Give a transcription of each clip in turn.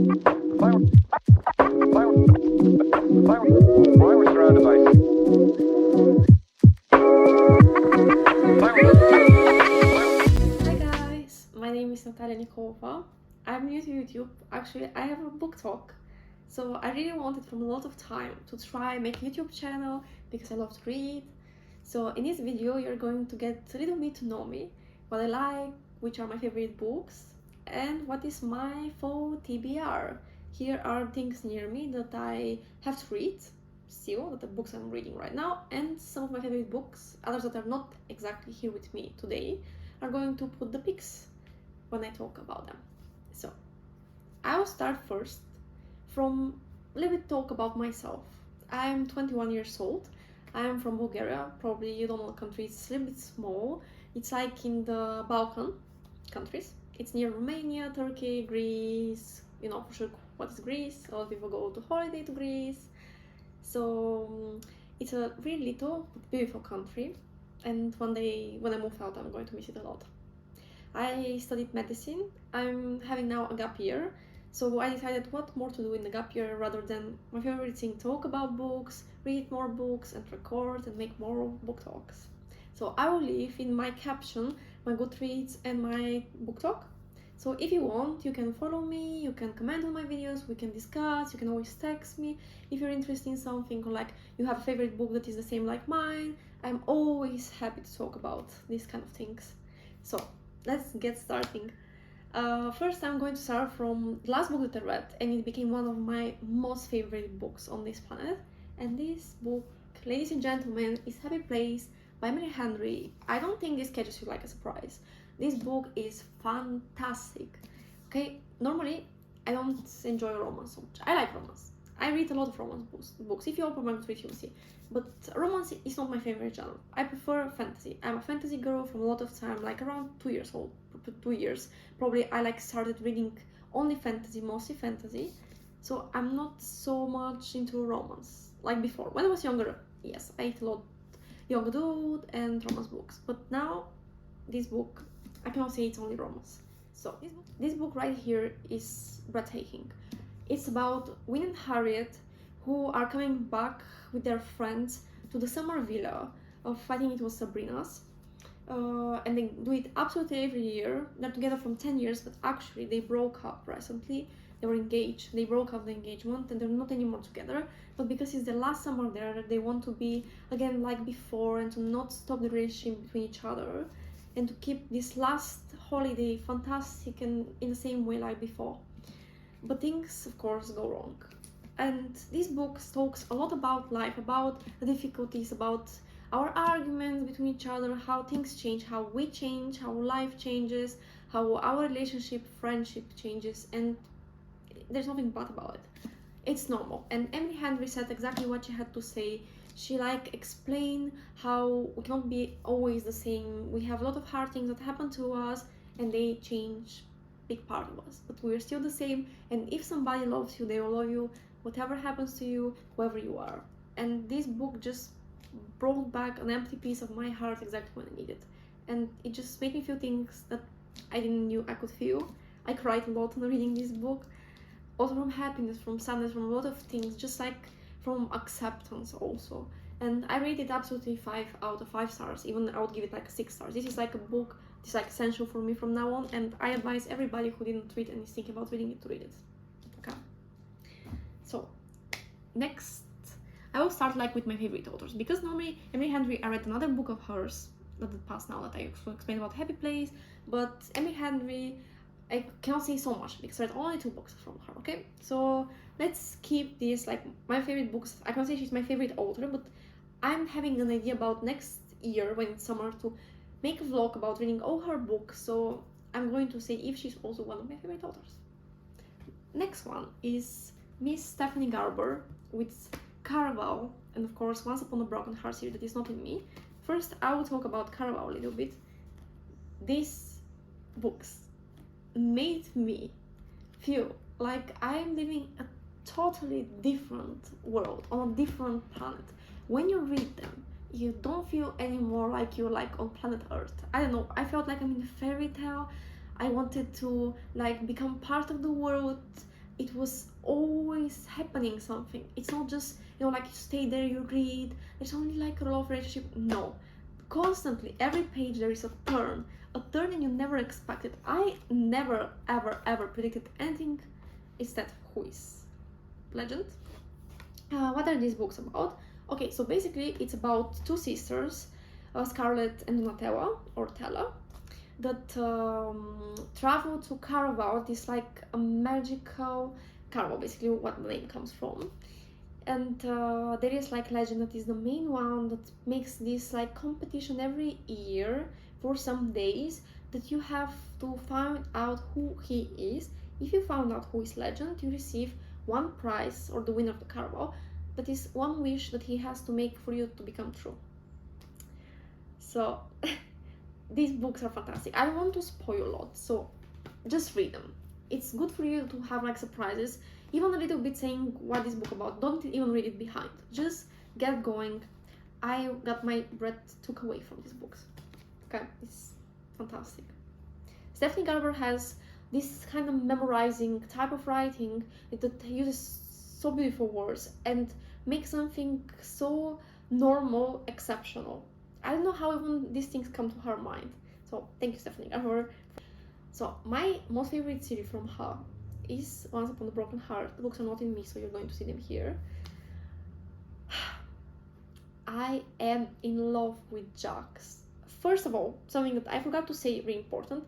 Why we're surrounded by. Hi guys, my name is Natalia Nikova. I'm new to YouTube. Actually, I have a book talk. So I really wanted from a lot of time to try make a YouTube channel because I love to read. So in this video, you're going to get a little bit to know me, what I like, which are my favorite books, and what is my full TBR. Here are things near me that I have to read still, the books I'm reading right now, and some of my favorite books, others that are not exactly here with me today, are going to put the pics when I talk about them. So I will start first from a little bit talk about myself. I'm 21 years old. I'm from Bulgaria. Probably you don't know the country. It's a little bit small. It's like in the Balkan countries. It's near Romania, Turkey, Greece. You know for sure what is Greece. A lot of people go to holiday to Greece. So it's a really little but beautiful country. And one day when I move out, I'm going to miss it a lot. I studied medicine. I'm having now a gap year. So I decided what more to do in the gap year rather than my favorite thing, talk about books, read more books and record and make more book talks. So I will leave in my caption my Goodreads and my book talk. So if you want, you can follow me, you can comment on my videos, we can discuss, you can always text me if you're interested in something or like you have a favorite book that is the same like mine. I'm always happy to talk about these kind of things. So let's get starting. First, I'm going to start from the last book that I read, and it became one of my most favorite books on this planet. And this book, ladies and gentlemen, is Happy Place by Emily Henry. I don't think this catches you like a surprise. This book is fantastic. Okay, normally I don't enjoy romance so much. I like romance. I read a lot of romance books. If you open my Goodreads, you'll see. But romance is not my favorite genre. I prefer fantasy. I'm a fantasy girl from a lot of time, like around 2 years old. 2 years. Probably I like started reading only fantasy, mostly fantasy. So I'm not so much into romance like before. When I was younger, yes, I ate a lot young adult and romance books. But now, this book, I cannot say it's only romance. So this book right here is breathtaking. It's about Win and Harriet, who are coming back with their friends to the summer villa of, I think it was Sabrina's. And they do it absolutely every year. They're together from 10 years, but actually they broke up recently. They were engaged. They broke up the engagement and they're not anymore together. But because it's their last summer there, they want to be again like before and to not stop the relationship between each other and to keep this last holiday fantastic and in the same way like before. But things, of course, go wrong. And this book talks a lot about life, about the difficulties, about our arguments between each other, how things change, how we change, how life changes, how our relationship, friendship changes, and there's nothing bad about it. It's normal. And Emily Henry said exactly what she had to say. She explained how we cannot be always the same. We have a lot of hard things that happen to us and they change big part of us, but we're still the same. And if somebody loves you, they will love you whatever happens to you, whoever you are. And this book just brought back an empty piece of my heart exactly when I needed. And it just made me feel things that I didn't knew I could feel. I cried a lot when reading this book, also from happiness, from sadness, from a lot of things, just like from acceptance also. And I rated absolutely 5 out of 5 stars. Even I would give it like 6 stars. This is like a book, it's like essential for me from now on, and I advise everybody who didn't read and is thinking about reading it to read it. Okay. So next, I will start like with my favorite authors, because normally Emily Henry, I read another book of hers that it passed now that I explained about Happy Place, but Emily Henry, I cannot say so much because I read only 2 books from her. Okay, so let's keep this like my favorite books. I can't say she's my favorite author, but I'm having an idea about next year when it's summer to make a vlog about reading all her books, so I'm going to say if she's also one of my favorite authors. Next one is Miss Stephanie Garber with Caraval, and of course Once Upon a Broken Heart series that is not in me. First, I will talk about Caraval a little bit. These books made me feel like I'm living a totally different world, on a different planet. When you read them, you don't feel anymore like you're like on planet Earth. I don't know, I felt like I'm in a fairy tale. I wanted to like become part of the world, it was always happening something. It's not just, you know, like you stay there, you read, there's only like a love relationship. No, constantly, every page there is a turn and you never expected. I never ever predicted anything. Instead, who is legend? What are these books about? Okay, so basically it's about two sisters, Scarlett and Donatella, or Tella, that travel to Caraval. This like a magical Caraval, basically what the name comes from. And there is like legend that is the main one that makes this like competition every year for some days, that you have to find out who he is. If you found out who is legend, you receive one prize, or the winner of the Caraval, that is one wish that he has to make for you to become true. So these books are fantastic. I don't want to spoil a lot, so just read them. It's good for you to have like surprises, even a little bit saying what this book about. Don't even read it behind, just get going. I got my breath took away from these books. Okay, it's fantastic. Stephanie Garber has this kind of memorizing type of writing that uses so beautiful words and makes something so normal exceptional. I don't know how even these things come to her mind. So thank you, Stephanie Garber. So my most favorite series from her is Once Upon a Broken Heart. The books are not in me, so you're going to see them here. I am in love with Jax. First of all, something that I forgot to say, really important,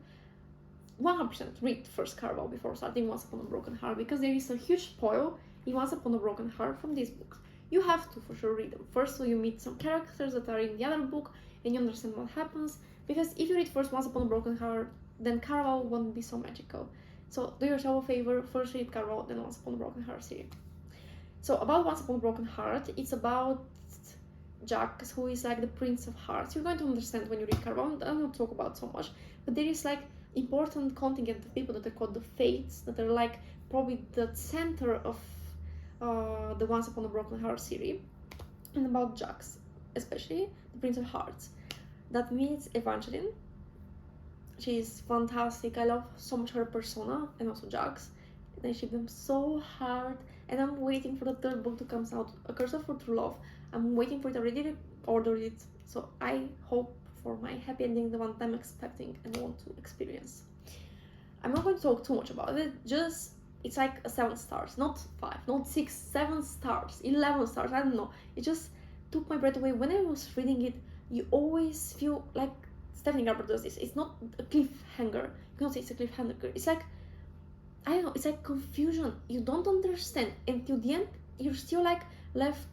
100% read first Caraval before starting Once Upon a Broken Heart, because there is a huge spoil in Once Upon a Broken Heart from these books. You have to for sure read them first, so you meet some characters that are in the other book and you understand what happens. Because if you read first Once Upon a Broken Heart, then Caraval won't be so magical. So do yourself a favor, first read Caraval, then Once Upon a Broken Heart series. So about Once Upon a Broken Heart, it's about Jax, who is like the Prince of Hearts. You're going to understand when you read Caraval. I don't talk about so much, but there is like important contingent of people that are called the Fates, that are like probably the center of the Once Upon a Broken Heart series, and about Jax, especially the Prince of Hearts, that meets Evangeline. She is fantastic. I love so much her persona, and also Jax, and I ship them so hard. And I'm waiting for the third book to come out, A Curse of True Love. I'm waiting for it. I already ordered it, so I hope for my happy ending, the one that I'm expecting and want to experience. I'm not going to talk too much about it. Just, it's like a 7 stars, not 5, not 6, 7 stars, 11 stars. I don't know. It just took my breath away when I was reading it. You always feel like Stephanie Garber does this. It's not a cliffhanger. You cannot say it's a cliffhanger. It's like, I don't know. It's like confusion. You don't understand until the end. You're still like left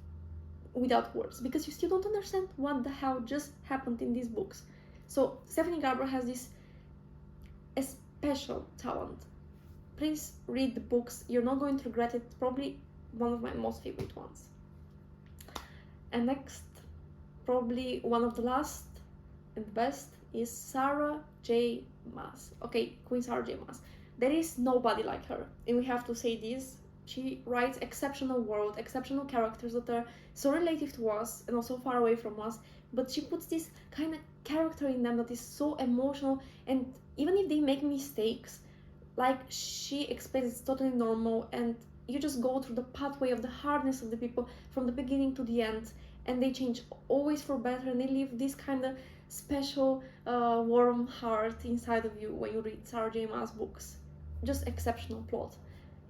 without words, because you still don't understand what the hell just happened in these books. So Stephanie Garber has this special talent. Please read the books. You're not going to regret it. Probably one of my most favorite ones. And next, probably one of the last and the best, is Sarah J. Maas. Okay, Queen Sarah J. Maas. There is nobody like her, and we have to say this. She writes exceptional world, exceptional characters that are so relative to us and also far away from us, but she puts this kind of character in them that is so emotional, and even if they make mistakes, like she explains, it's totally normal, and you just go through the pathway of the hardness of the people from the beginning to the end, and they change always for better, and they leave this kind of special warm heart inside of you when you read Sarah J. Maas books. Just exceptional plot.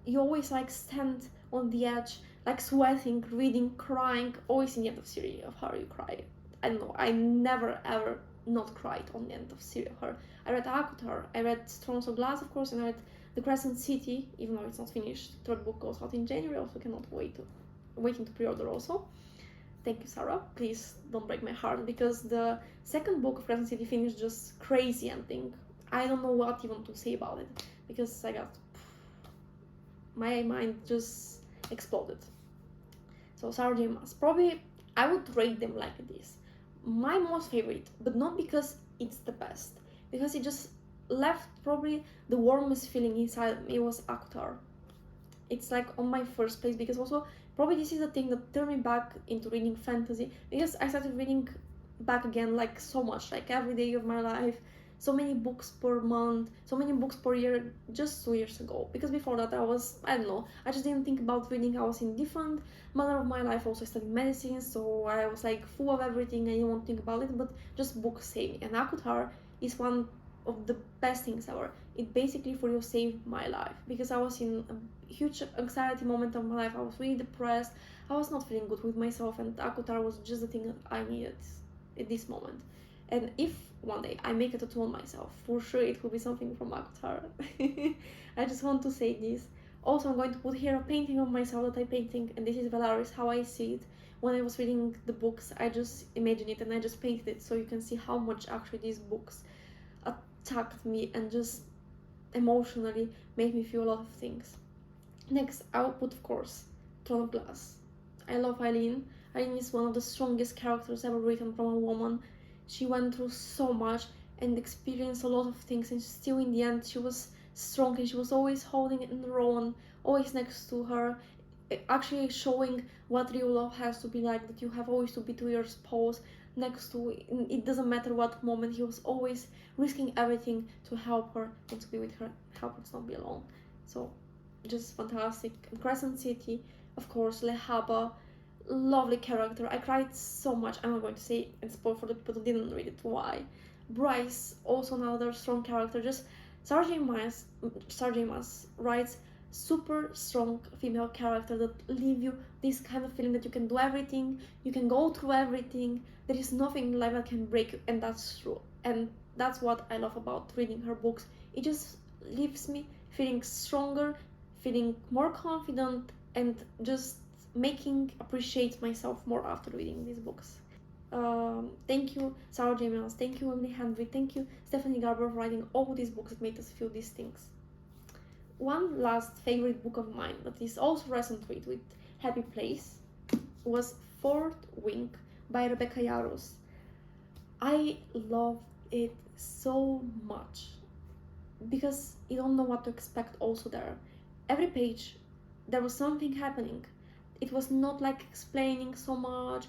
You always like stand on the edge, like sweating, reading, crying. Always in the end of series of her you cry. I don't know, I never ever not cried on the end of series of her. I read ACOTAR, I read Thrones of Glass, of course, and I read The Crescent City, even though it's not finished. Third book goes out in January, also cannot waiting to pre-order also. Thank you, Sarah. Please don't break my heart, because the second book of Crescent City finished just crazy ending. I don't know what even to say about it, because my mind just exploded. So Sarah J. Maas, probably I would rate them like this. My most favorite, but not because it's the best, because it just left probably the warmest feeling inside me, was ACOTAR. It's like on my first place, because also probably this is the thing that turned me back into reading fantasy, because I started reading back again like so much, like every day of my life, so many books per month, so many books per year just 2 years ago. Because before that I don't know, I just didn't think about reading. I was in different manner of my life, also studying medicine, so I was like full of everything. I didn't want to think about it, but just books saved me. And ACOTAR is one of the best things ever. It basically for you saved my life, because I was in a huge anxiety moment of my life. I was really depressed. I was not feeling good with myself, and ACOTAR was just the thing that I needed at this moment. And if one day I make a tattoo on myself, for sure it will be something from ACOTAR. I just want to say this. Also, I'm going to put here a painting of myself that I'm painting, and this is Valaris, how I see it. When I was reading the books, I just imagined it and I just painted it, so you can see how much actually these books attacked me and just emotionally made me feel a lot of things. Next, I will put, of course, Throne of Glass. I love Eileen. Eileen is one of the strongest characters ever written from a woman. She went through so much and experienced a lot of things, and still in the end she was strong, and she was always holding it in Rowan, always next to her, actually showing what real love has to be like, that you have always to be to your spouse next to, it doesn't matter what moment. He was always risking everything to help her and to be with her, help her to not be alone. So just fantastic. And Crescent City, of course, Le Habba, lovely character. I cried so much. I'm not going to say and spoil for the people who didn't read it why. Bryce, also another strong character. Just Sarah Maas writes super strong female character that leave you this kind of feeling that you can do everything, you can go through everything, there is nothing in life that can break you, and that's true. And that's what I love about reading her books. It just leaves me feeling stronger, feeling more confident, and just making appreciate myself more after reading these books. Thank you, Sarah J. Maas, thank you, Emily Henry, thank you, Stephanie Garber, for writing all these books that made us feel these things. One last favorite book of mine that is also recent read with Happy Place was Fourth Wing by Rebecca Yarros. I loved it so much because you don't know what to expect also there. Every page there was something happening. It was not like explaining so much,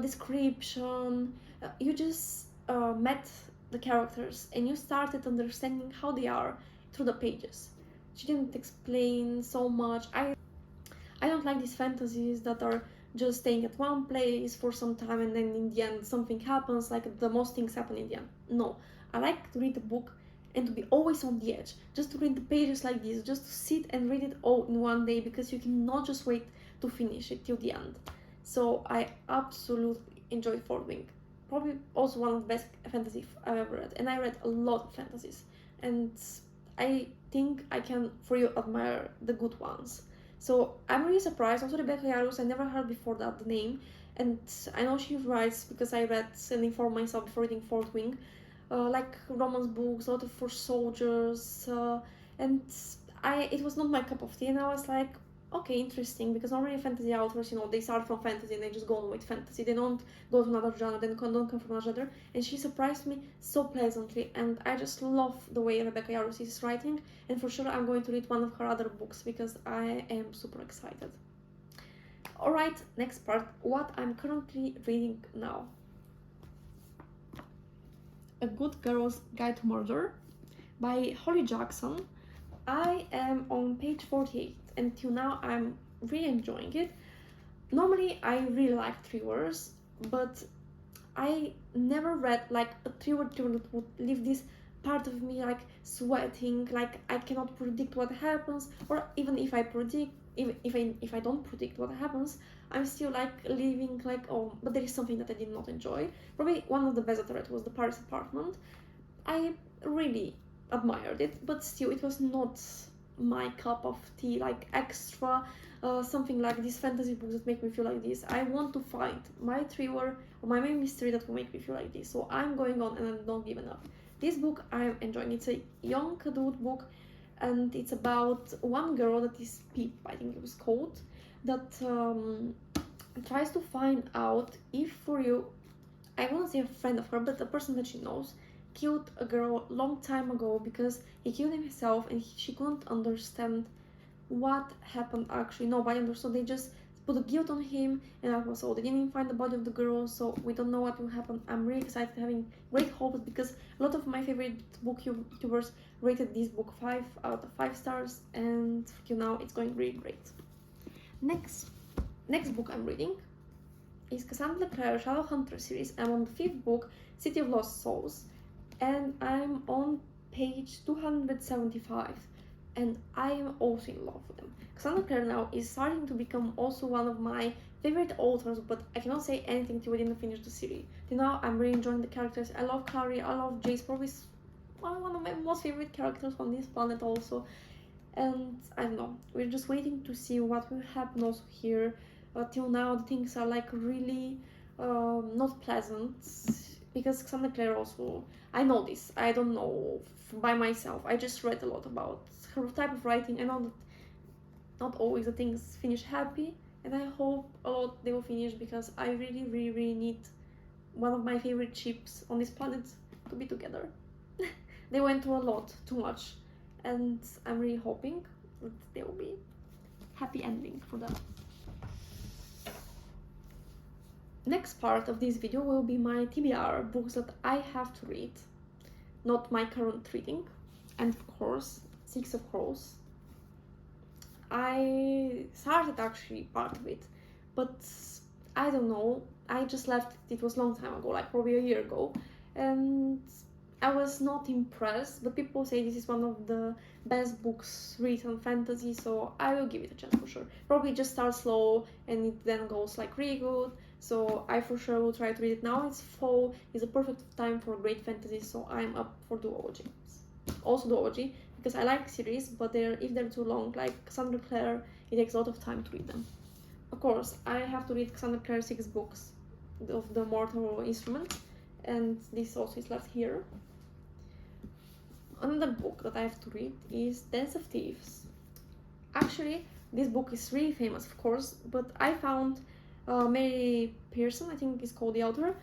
description. You just met the characters and you started understanding how they are through the pages. She didn't explain so much. I don't like these fantasies that are just staying at one place for some time and then in the end something happens, like the most things happen in the end. No, I like to read the book and to be always on the edge, just to read the pages like this, just to sit and read it all in one day, because you cannot just wait to finish it till the end. So I absolutely enjoyed Fourth Wing. Probably also one of the best fantasy I've ever read, and I read a lot of fantasies, and I think I can for you admire the good ones. So I'm really surprised. Also Rebecca Yarros, I never heard before that the name, and I know she writes because I read and informed myself before reading Fourth Wing, like romance books, a lot of for soldiers, and it was not my cup of tea, and I was like, okay, interesting, because normally fantasy authors, they start from fantasy and they just go on with fantasy. They don't go to another genre, they don't come from another genre. And she surprised me so pleasantly, and I just love the way Rebecca Yarros is writing, and for sure I'm going to read one of her other books because I am super excited. Alright, next part, what I'm currently reading now. A Good Girl's Guide to Murder by Holly Jackson. I am on page 48. Until now I'm really enjoying it. Normally I really like thrillers, but I never read like a thriller that would leave this part of me like sweating, like I cannot predict what happens, or even if I predict, if I don't predict what happens, I'm still like leaving like, oh, but there is something that I did not enjoy. Probably one of the best that I read was The Paris Apartment. I really admired it, but still it was not my cup of tea, like extra something like these fantasy books that make me feel like this. I want to find my thriller or my main mystery that will make me feel like this, so I'm going on and I'm not giving up. This book I'm enjoying. It's a young adult book, and it's about one girl that is Pip, I think it was called, that tries to find out if for you, I won't say a friend of her, but a person that she knows killed a girl long time ago because he killed himself, and she couldn't understand what happened actually. Nobody understood. They just put a guilt on him, and also they didn't find the body of the girl, so we don't know what will happen. I'm really excited, having great hopes, because a lot of my favorite book YouTubers rated this book 5 out of 5 stars, and till now it's going really great. Next book I'm reading is Cassandra Clare Shadowhunter series. I'm on the 5th book, City of Lost Souls, and I'm on page 275, and I am also in love with them. Cassandra Clare now is starting to become also one of my favorite authors, but I cannot say anything till we didn't finish the series. Till now, I'm really enjoying the characters. I love Carrie, I love Jace, probably one of my most favorite characters on this planet also. And I don't know, we're just waiting to see what will happen also here. Till now, the things are like really not pleasant, because Cassandra Clare also, I know this, I don't know by myself, I just read a lot about her type of writing. I know that not always the things finish happy, and I hope a lot they will finish, because I really need one of my favorite ships on this planet to be together. They went through a lot, too much, and I'm really hoping that there will be happy ending for them. Next part of this video will be my TBR books that I have to read, not my current reading, and of course, Six of Crows. I started actually part of it, but I don't know, I just left it was a long time ago, like probably a year ago, and I was not impressed, but people say this is one of the best books written fantasy, so I will give it a chance for sure. Probably just start slow and it then goes like really good, so I for sure will try to read it now. It's fall, it's a perfect time for great fantasy, so I'm up for the OUABH. Also the OUABH, because I like series, but if they're too long, like Cassandra Clare, it takes a lot of time to read them. Of course, I have to read Cassandra Clare's 6 books of the Mortal Instrument, and this also is left here. Another book that I have to read is Dance of Thieves. Actually, this book is really famous, of course, but I found Mary Pearson, I think is called the author.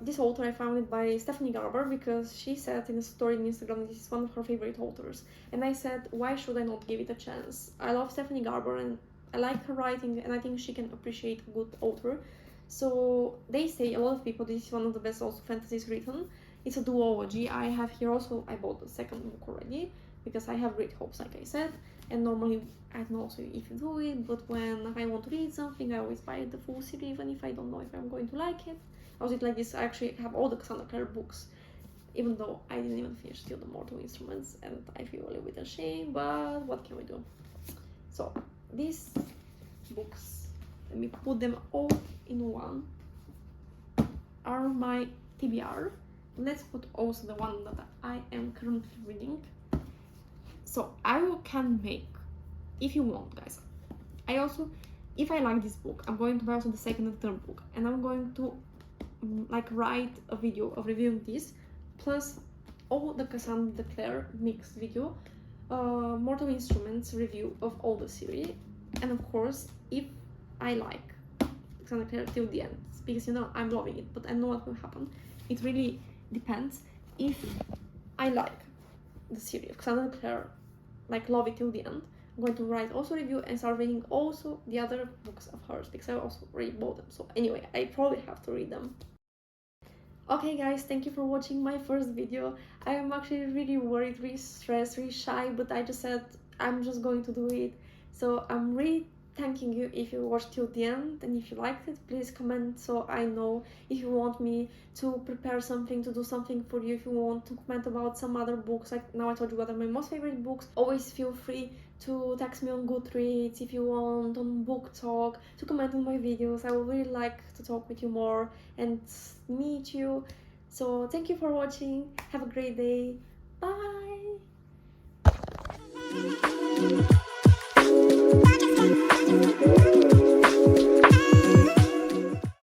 This author, I found it by Stephanie Garber, because she said in a story on Instagram this is one of her favorite authors, and I said, why should I not give it a chance? I love Stephanie Garber and I like her writing, and I think she can appreciate a good author. So they say, a lot of people, this is one of the best also fantasies written. It's a duology. I have here also, I bought the second book already, because I have great hopes, like I said, and normally I don't know also if you do it, but when I want to read something, I always buy the full series, even if I don't know if I'm going to like it. I was like this, I actually have all the Cassandra Clare books, even though I didn't even finish still the Mortal Instruments, and I feel a little bit ashamed, but what can we do? So these books, let me put them all in one, are my TBR. Let's put also the one that I am currently reading. So can make, if you want, guys. I also, if I like this book, I'm going to buy also the second and third book, and I'm going to like write a video of reviewing this, plus all the Cassandra Clare mixed video, Mortal Instruments review of all the series, and of course, if I like Cassandra Clare till the end, because you know I'm loving it, but I know what will happen. It really depends. If I like the series of Cassandra Clare, like love it till the end, I'm going to write also review and start reading also the other books of hers, because I also already bought them. So anyway, I probably have to read them. Okay guys, thank you for watching my first video. I am actually really worried, really stressed, really shy, but I just said I'm just going to do it. So I'm really thanking you if you watched till the end, and if you liked it, please comment so I know if you want me to prepare something, to do something for you. If you want to comment about some other books, like now I told you what are my most favorite books, always feel free to text me on Goodreads. If you want on Book Talk, to comment on my videos. I would really like to talk with you more and meet you. So thank you for watching, have a great day, bye.